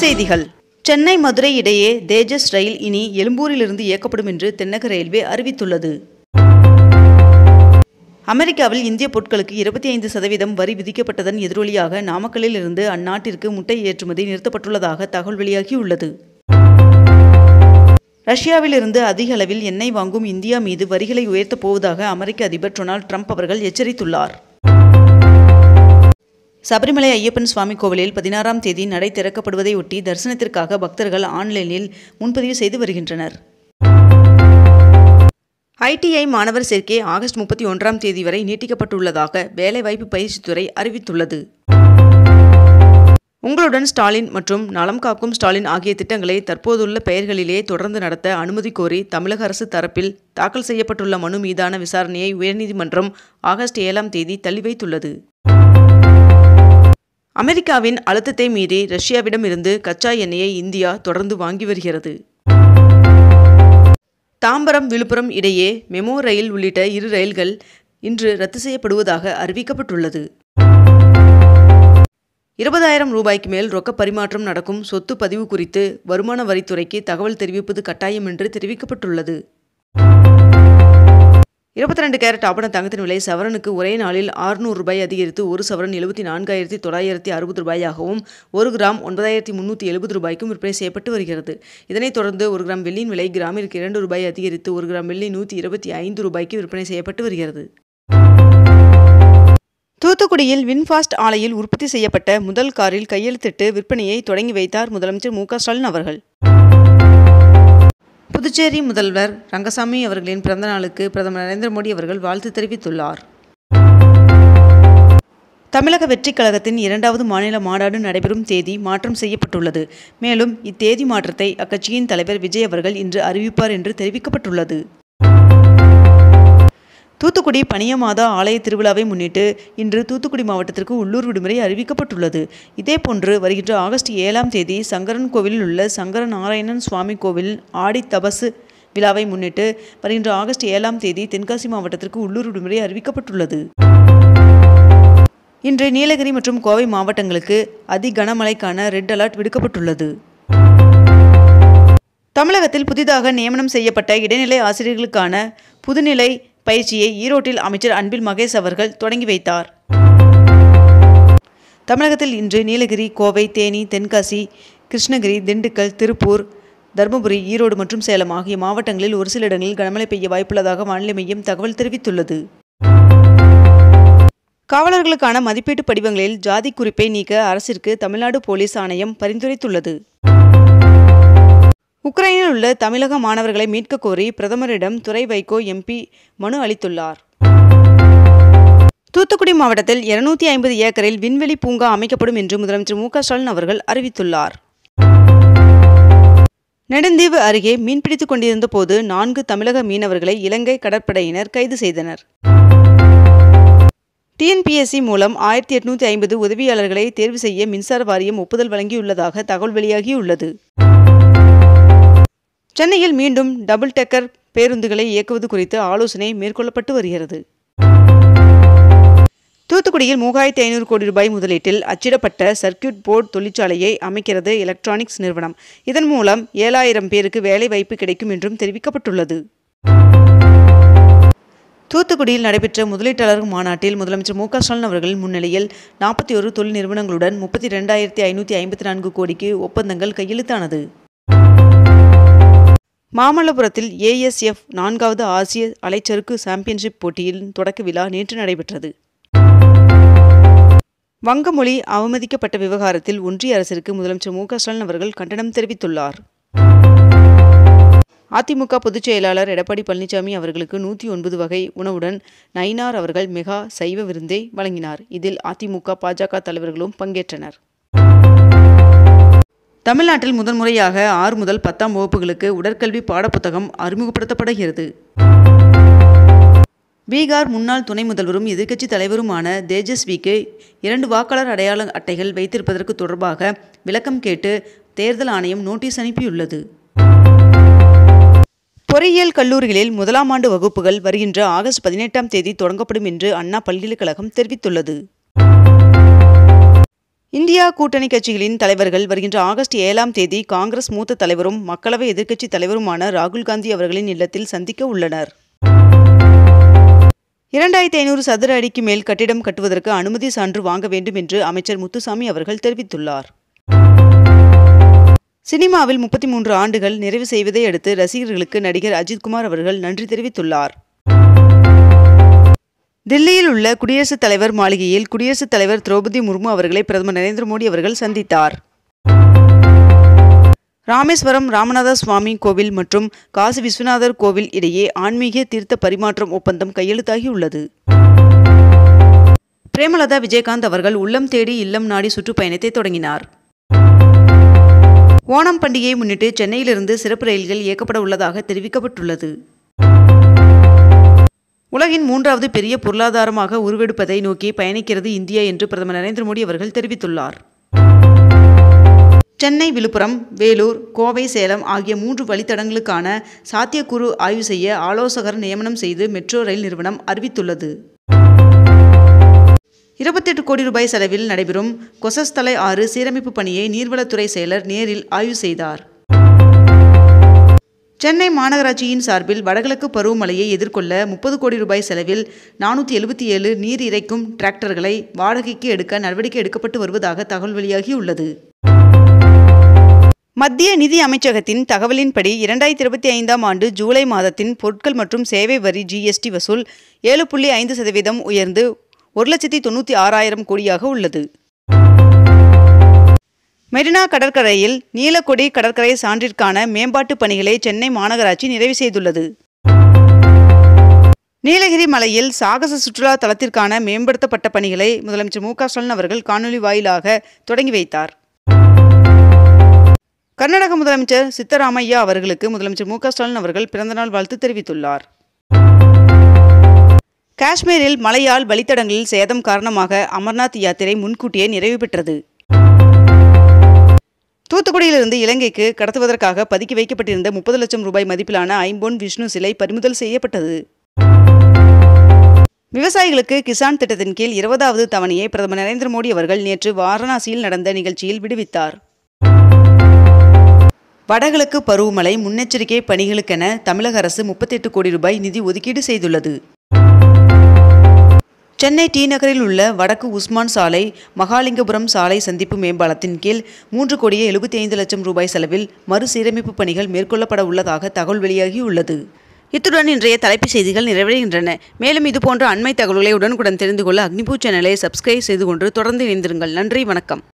செய்திகள். சென்னை மதுரை இடையே தேஜஸ் ரயில் இனி எழும்பூரிலிருந்து இயக்கப்படும் என்று தென்னக ரயில்வே அறிவித்துள்ளது. அமெரிக்காவில் இந்திய பொருட்களுக்கு 25% வரி விதிக்கப்பட்டதன் எதிரொலியாக நாமக்கல்லில் இருந்து அந்நாட்டிற்கு முட்டை ஏற்றுமதி நிறுத்தப்பட்டுள்ளதாக தகவல் வெளியாகியுள்ளது. ரஷ்யாவிலிருந்து அதிக அளவில் எண்ணெய் வாங்கும் இந்தியா மீது வரிகளை உயர்த்தப் போவதாக அமெரிக்க அதிபர் டொனால்ட் ட்ரம்ப் அவர்கள் எச்சரித்துள்ளார். சபரிமலை ஐயப்பன் சுவாமி கோவிலில் 16ஆம் தேதி நடை திறக்கப்படுவதையொட்டி தரிசனத்திற்காக பக்தர்கள் ஆன்லைனில் முன்பதிவு செய்து வருகின்றனர். ITI மாணவர் சேர்க்கை ஆகஸ்ட் 31ஆம் தேதி வரை நீட்டிக்கப்பட்டுள்ளதாக வேலைவாய்ப்பு பயிற்சித்துறை அறிவித்துள்ளது. உங்களுடன் ஸ்டாலின் மற்றும் நலம் காக்கும் ஸ்டாலின் ஆகிய திட்டங்களை தற்போதுள்ள பெயர்களிலே தொடர்ந்து நடத்த அனுமதி கோரி தமிழக அரசு தரப்பில் தாக்கல் செய்யப்பட்டுள்ள மனு மீதான விசாரணையை உயர்நீதிமன்றம் ஆகஸ்ட் 7ஆம் தேதி தள்ளி வைத்துள்ளது. அமெரிக்காவின் அழுத்தத்தை மீறி ரஷ்யாவிடம் இருந்து கச்சா எண்ணெயை இந்தியா தொடர்ந்து வாங்கி வருகிறது. தாம்பரம் விழுப்புரம் இடையே மெமோ ரயில் உள்ளிட்ட 2 ரயில்கள் இன்று ரத்து செய்யப்படுவதாக அறிவிக்கப்பட்டுள்ளது. 20,000 ரூபாய்க்கு மேல் ரொக்க பரிமாற்றம் நடக்கும் சொத்து பதிவு குறித்து வருமான வரித்துறைக்கு தகவல் தெரிவிப்பது கட்டாயம் என்று தெரிவிக்கப்பட்டுள்ளது. 22 கேரட் ஆபண தங்கத்தின் விலை சவரனுக்கு ஒரே நாளில் 600 ரூபாய் அதிகரித்து 1 சவரன் 74,960 ரூபாயாகவும் 1 கிராம் 9,370 ரூபாய்க்கும் விற்பனை செய்யப்பட்டு வருகிறது. இதனைத் தொடர்ந்து 1 கிராம் வெள்ளியின் விலை கிராமிற்கு 2 ரூபாய் அதிகரித்து 1 கிராம் வெள்ளி 125 ரூபாய்க்கு விற்பனை செய்யப்பட்டு வருகிறது. தூத்துக்குடியில் வின்ஃபாஸ்ட் ஆலையில் உற்பத்தி செய்யப்பட்ட முதல் காரில் கையெழுத்திட்டு விற்பனையை தொடங்கி வைத்தார் முதலமைச்சர் மு.க. ஸ்டாலின் அவர்கள். புதுச்சேரி முதல்வர் ரங்கசாமி அவர்களின் பிறந்த நாளுக்கு பிரதமர் நரேந்திர மோடி அவர்கள் வாழ்த்து தெரிவித்துள்ளார். தமிழக வெற்றிக் கழகத்தின் 2வது மாநில மாநாடு நடைபெறும் தேதி மாற்றம் செய்யப்பட்டுள்ளது. மேலும் இத்தேதி மாற்றத்தை அக்கட்சியின் தலைவர் விஜய் அவர்கள் இன்று அறிவிப்பார் என்று தெரிவிக்கப்பட்டுள்ளது. தூத்துக்குடி பனியமாதா ஆலய திருவிழாவை முன்னிட்டு இன்று தூத்துக்குடி மாவட்டத்திற்கு உள்ளூர் விடுமுறை அறிவிக்கப்பட்டுள்ளது. இதேபோன்று வருகின்ற ஆகஸ்ட் 7ஆம் தேதி சங்கரன் கோவிலில் உள்ள சங்கர நாராயணன் சுவாமி கோவில் ஆடி தபசு விழாவை முன்னிட்டு வருகின்ற ஆகஸ்ட் 7ஆம் தேதி தென்காசி மாவட்டத்திற்கு உள்ளூர் விடுமுறை அறிவிக்கப்பட்டுள்ளது. இன்று நீலகிரி மற்றும் கோவை மாவட்டங்களுக்கு அதி கனமழைக்கான ரெட் அலர்ட் விடுக்கப்பட்டுள்ளது. தமிழகத்தில் புதிதாக நியமனம் செய்யப்பட்ட இடைநிலை ஆசிரியர்களுக்கான புதுநிலை பயிற்சியை ஈரோட்டில் அமைச்சர் அன்பில் மகேஷ் அவர்கள் தொடங்கி வைத்தார். தமிழகத்தில் இன்று நீலகிரி, கோவை, தேனி, தென்காசி, கிருஷ்ணகிரி, திண்டுக்கல், திருப்பூர், தருமபுரி, ஈரோடு மற்றும் சேலம் ஆகிய மாவட்டங்களில் ஒரு சில இடங்களில் கனமழை பெய்ய வாய்ப்புள்ளதாக வானிலை மையம் தகவல் தெரிவித்துள்ளது. காவலர்களுக்கான மதிப்பீட்டு படிவங்களில் ஜாதி குறிப்பை நீக்க அரசிற்கு தமிழ்நாடு போலீஸ் ஆணையம் பரிந்துரைத்துள்ளது. உக்ரைனில் உள்ள தமிழக மாணவர்களை மீட்க கோரி பிரதமரிடம் துரை வைகோ MP மனு அளித்துள்ளார். தூத்துக்குடி மாவட்டத்தில் 250 ஏக்கரில் விண்வெளி பூங்கா அமைக்கப்படும் என்று முதலமைச்சர் மு.க. ஸ்டாலின் அவர்கள் அறிவித்துள்ளார். நெடுந்தீவு அருகே மீன்பிடித்துக் கொண்டிருந்த போது 4 தமிழக மீனவர்களை இலங்கை கடற்படையினர் கைது செய்தனர். TNPSC மூலம் 1850 உதவியாளர்களை தேர்வு செய்ய மின்சார வாரியம் ஒப்புதல் வழங்கியுள்ளதாக தகவல் வெளியாகியுள்ளது. சென்னையில் மீண்டும் டபுள் டெக்கர் பேருந்துகளை இயக்குவது குறித்து ஆலோசனை மேற்கொள்ளப்பட்டு வருகிறது. தூத்துக்குடியில் 3,500 கோடி ரூபாய் முதலீட்டில் அச்சிடப்பட்ட சர்க்கியூட் போர்டு தொழிற்சாலையை அமைக்கிறது எலக்ட்ரானிக்ஸ் நிறுவனம். இதன் மூலம் 7,000 பேருக்கு வேலை வாய்ப்பு கிடைக்கும் என்றும் தெரிவிக்கப்பட்டுள்ளது. தூத்துக்குடியில் நடைபெற்ற முதலீட்டாளர் மாநாட்டில் முதலமைச்சர் மு.க. ஸ்டாலின் அவர்கள் முன்னிலையில் 41 தொழில் நிறுவனங்களுடன் 32,554 கோடிக்கு ஒப்பந்தங்கள் கையெழுத்தானது. மாமல்லபுரத்தில் ASF 4வது ஆசிய அலைச்சறுக்கு சாம்பியன்ஷிப் போட்டியின் தொடக்க விழா நேற்று நடைபெற்றது. வங்க மொழி அவமதிக்கப்பட்ட விவகாரத்தில் ஒன்றிய அரசிற்கு முதலமைச்சர் மு.க. ஸ்டாலின் அவர்கள் கண்டனம் தெரிவித்துள்ளார். அதிமுக பொதுச் செயலாளர் எடப்பாடி பழனிசாமி அவர்களுக்கு 109 வகை உணவுடன் நயினார் அவர்கள் மெகா சைவ விருந்தை வழங்கினார். இதில் அதிமுக, பாஜக தலைவர்களும் பங்கேற்றனர். தமிழ்நாட்டில் முதன்முறையாக 6 முதல் 10ஆம் வகுப்புகளுக்கு உடற்கல்வி பாடப்புத்தகம் அறிமுகப்படுத்தப்படுகிறது. பீகார் முன்னாள் துணை முதல்வரும் எதிர்க்கட்சி தலைவருமான தேஜஸ்விக்கு 2 வாக்காளர் அடையாள அட்டைகள் வைத்திருப்பதற்கு தொடர்பாக விளக்கம் கேட்டு தேர்தல் ஆணையம் நோட்டீஸ் அனுப்பியுள்ளது. பொறியியல் கல்லூரிகளில் 1ஆம் ஆண்டு வகுப்புகள் வருகின்ற ஆகஸ்ட் 18ஆம் தேதி தொடங்கப்படும் என்று அண்ணா பல்கலைக்கழகம் தெரிவித்துள்ளது. இந்தியா கூட்டணி கட்சிகளின் தலைவர்கள் வருகின்ற ஆகஸ்ட் 7ஆம் தேதி காங்கிரஸ் மூத்த தலைவரும் மக்களவை எதிர்க்கட்சி தலைவருமான ராகுல் காந்தி அவர்களின் இல்லத்தில் சந்திக்க உள்ளனர். 2500 சதுர அடிக்கு மேல் கட்டிடம் கட்டுவதற்கு அனுமதி சான்று வாங்க வேண்டும் என்று அமைச்சர் முத்துசாமி அவர்கள் தெரிவித்துள்ளார். சினிமாவில் 33 ஆண்டுகள் நிறைவு செய்வதை அடுத்து ரசிகர்களுக்கு நடிகர் அஜித்குமார் அவர்கள் நன்றி தெரிவித்துள்ளார். தில்லியில் உள்ள குடியரசுத் தலைவர் மாளிகையில் குடியரசுத் தலைவர் திரௌபதி முர்மு அவர்களை பிரதமர் நரேந்திர மோடி அவர்கள் சந்தித்தார். ராமேஸ்வரம் ராமநாத சுவாமி கோவில் மற்றும் காசி விஸ்வநாதர் கோவில் இடையே ஆன்மீக தீர்த்த பரிமாற்றம் ஒப்பந்தம் கையெழுத்தாகியுள்ளது. பிரேமலதா விஜயகாந்த் அவர்கள் உள்ளம் தேடி இல்லம் நாடி சுற்றுப்பயணத்தை தொடங்கினார். ஓணம் பண்டிகையை முன்னிட்டு சென்னையிலிருந்து சிறப்பு ரயில்கள் இயக்கப்பட உள்ளதாக தெரிவிக்கப்பட்டுள்ளது. உலகின் 3வது பெரிய பொருளாதாரமாக உருவெடுப்பதை நோக்கி பயணிக்கிறது இந்தியா என்று பிரதமர் நரேந்திர மோடி அவர்கள் தெரிவித்துள்ளார். சென்னை, விழுப்புரம், வேலூர், கோவை, சேலம் ஆகிய 3 வழித்தடங்களுக்கான சாத்தியக்கூறு ஆய்வு செய்ய ஆலோசகர் நியமனம் செய்து மெட்ரோ ரயில் நிறுவனம் அறிவித்துள்ளது. 28 கோடி ரூபாய் செலவில் நடைபெறும் கொசஸ்தலை ஆறு சீரமைப்பு பணியை நீர்வளத்துறை செயலர் நேரில் ஆய்வு செய்தார். சென்னை மாநகராட்சியின் சார்பில் வடகிழக்கு பருவமழையை எதிர்கொள்ள 30 கோடி ரூபாய் செலவில் 477 நீர் இறைக்கும் டிராக்டர்களை வாடகைக்கு எடுக்க நடவடிக்கை எடுக்கப்பட்டு வருவதாக தகவல் வெளியாகியுள்ளது. மத்திய நிதி அமைச்சகத்தின் தகவலின்படி 2025ஆம் ஆண்டு ஜூலை மாதத்தின் பொருட்கள் மற்றும் சேவை வரி GST வசூல் 7.5% உயர்ந்து 1,96,000 கோடியாக உள்ளது. மெரினா கடற்கரையில் நீலக்கொடி கடற்கரை சான்றிற்கான மேம்பாட்டு பணிகளை சென்னை மாநகராட்சி நிறைவு செய்துள்ளது. நீலகிரி மலையில் சாகச சுற்றுலா தலத்திற்கான மேம்படுத்தப்பட்ட பணிகளை முதலமைச்சர் மு.க. ஸ்டாலின் அவர்கள் காணொலி வாயிலாக தொடங்கி வைத்தார். கர்நாடக முதலமைச்சர் சித்தராமையா அவர்களுக்கு முதலமைச்சர் மு.க. ஸ்டாலின் அவர்கள் பிறந்தநாள் வாழ்த்து தெரிவித்துள்ளார். காஷ்மீரில் மழையால் வழித்தடங்களில் சேதம் காரணமாக அமர்நாத் யாத்திரை முன்கூட்டியே நிறைவு பெற்றது. தூத்துக்குடியிலிருந்து இலங்கைக்கு கடத்துவதற்காக பதுக்கி வைக்கப்பட்டிருந்த 30 லட்சம் ரூபாய் மதிப்பிலான ஐம்பொன் விஷ்ணு சிலை பறிமுதல் செய்யப்பட்டது. விவசாயிகளுக்கு கிசான் திட்டத்தின் கீழ் 20வது தவணையை பிரதமர் நரேந்திர மோடி அவர்கள் நேற்று வாரணாசியில் நடந்த நிகழ்ச்சியில் விடுவித்தார். வடகிழக்கு பருவமழை முன்னெச்சரிக்கை பணிகளுக்கென தமிழக அரசு 38 கோடி ரூபாய் நிதி ஒதுக்கீடு செய்துள்ளது. சென்னை டி நகரில் உள்ள வடக்கு உஸ்மான் சாலை மகாலிங்கபுரம் சாலை சந்திப்பு மேம்பாலத்தின் கீழ் 3,75 லட்சம் ரூபாய் செலவில் மறுசீரமைப்பு பணிகள் மேற்கொள்ளப்பட உள்ளதாக தகவல் வெளியாகியுள்ளது. இத்துடன் இன்றைய தலைப்புச் செய்திகள் நிறைவடைகின்றன. மேலும் இதுபோன்ற அண்மை தகவல்களை உடனுக்குடன் தெரிந்து கொள்ள அக்னிபூ சேனலை சப்ஸ்கிரைப் செய்து கொண்டு தொடர்ந்து இணைந்திருங்கள். நன்றி, வணக்கம்.